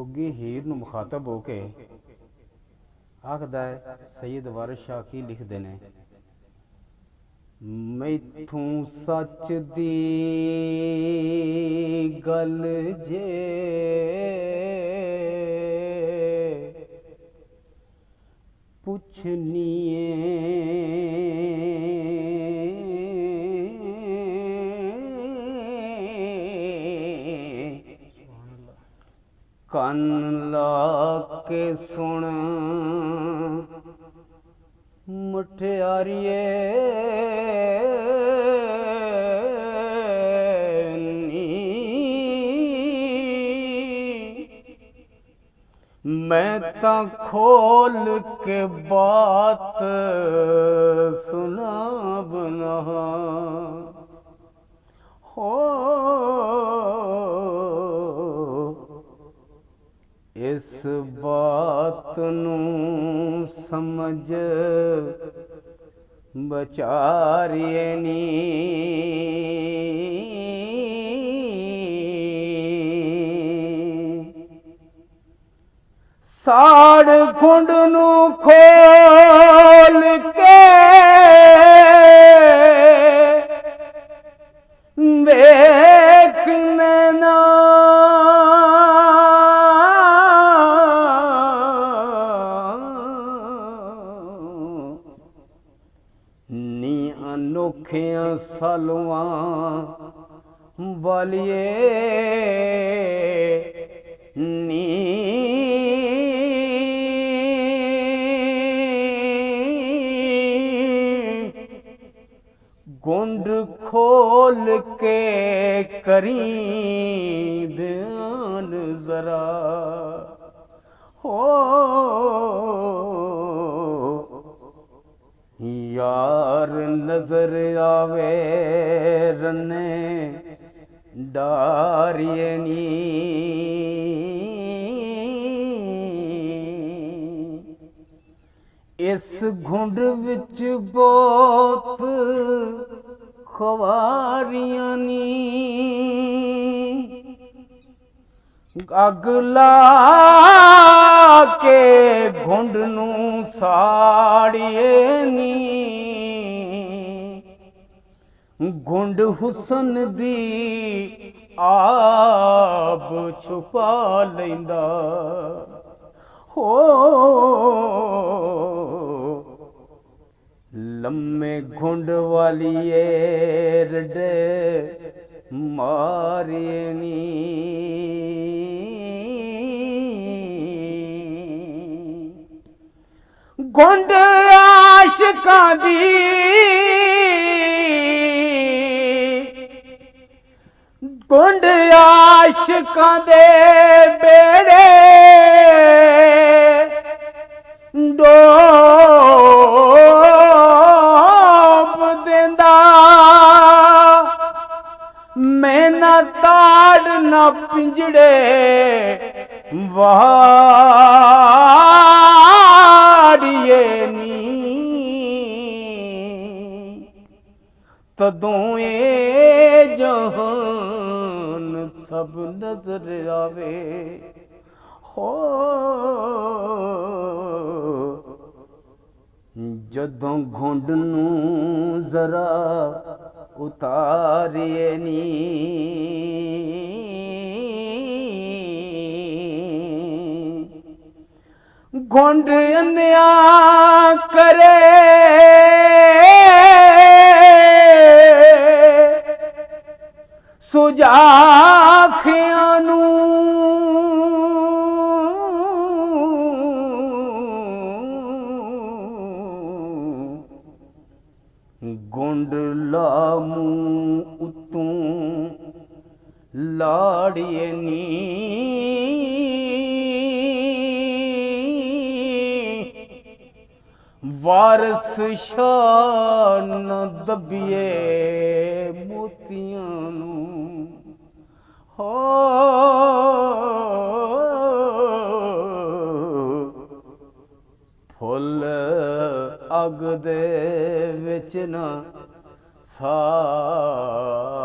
ਜੋਗੀ ਹੀਰ ਨੂੰ ਮੁਖਾਤਬ ਹੋ ਕੇ ਆਖਦਾ ਹੈ, ਸੈਯਦ ਵਾਰਿਸ ਸ਼ਾਹ ਕੀ ਲਿਖਦੇ ਨੇ, ਮੈਥੋਂ ਸੱਚ ਦੀ ਗੱਲ ਜੇ ਪੁੱਛਣੀ ਕੰਨ ਲਾ ਕੇ ਸੁਣ ਮੁਠਿਆਰੀਏ ਨੀ, ਮੈਂ ਤਾਂ ਖੋਲ ਕੇ ਬਾਤ ਸੁਣਾ ਬਨਾ ਹੋ, ਇਸ ਬਾਤ ਨੂੰ ਸਮਝ ਬਚਾਰੀਏ ਨੀ, ਸਾੜ ਖੁੰਡ ਨੂੰ ਖੋਲ ਕੇ ਵੇਖ ਨੈਣਾ ਨੀ, ਅਨੋਖਿਆਂ ਸਾਲੂਆਂ ਵਾਲੀਏ ਨੀ, ਗੁੰਡ ਖੋਲ ਕੇ ਕਰੀ ਧਿਆਨ ਜ਼ਰਾ ਹੋ, ਯਾਰ ਨਜ਼ਰ ਆਵੇ ਰੰਨੇ ਡਾਰੀਏ ਨੀ, ਇਸ ਘੁੰਡ ਵਿੱਚ ਬਹੁਤ ਖਵਾਰੀਆਂ ਨੀ, ਅੱਗ ਲਾ ਕੇ ਘੁੰਡ ਨੂੰ ਸਾੜੀਏ ਨੀ, ਘੁੰਡ ਹੁਸਨ ਦੀ ਆਬ ਛੁਪਾ ਲੈਂਦਾ ਹੋ, ਲੰਮੇ ਘੁੰਡ ਵਾਲੀਏ ਰਡੇ ਮਾਰੀਏ ਨੀ, ਘੁੰਡ ਆਸ਼ਿਕਾਂ ਦੀ ਘੁੰਡ ਆਸ਼ਿਕਾਂ ਦੇ ਬੇੜੇ ਡੋਬ ਦਿੰਦਾ, ਮੈਂ ਨਾ ਤਾੜ ਨਾ ਪਿੰਜੜੇ ਵਾੜੀਏ ਨੀ, ਤਦੋਂ ਏ ਜਹਾਨ ਸਭ ਨਜ਼ਰ ਆਵੇ ਹੋ, ਜਦੋਂ ਘੁੰਡ ਨੂੰ ਜ਼ਰਾ ਉਤਾਰੀਏ ਨੀ, ਘੁੰਡ ਅੰਨਿਆ ਕਰੇ ਸੁਜਾਖਿਆਂ ਨੂੰ, ਘੁੰਡ ਲਾ ਮੂੰਹ ਉਤੋਂ ਲਾੜੀਏ ਨੀ, ਵਾਰਿਸ ਸ਼ਾਹ ਨਾ ਦੱਬੀਏ ਮੋਤੀਆਂ ਨੂੰ ਹੋ, ਫੁੱਲ ਅੱਗ ਦੇ ਵਿੱਚ ਨਾ ਸਾੜੀਏ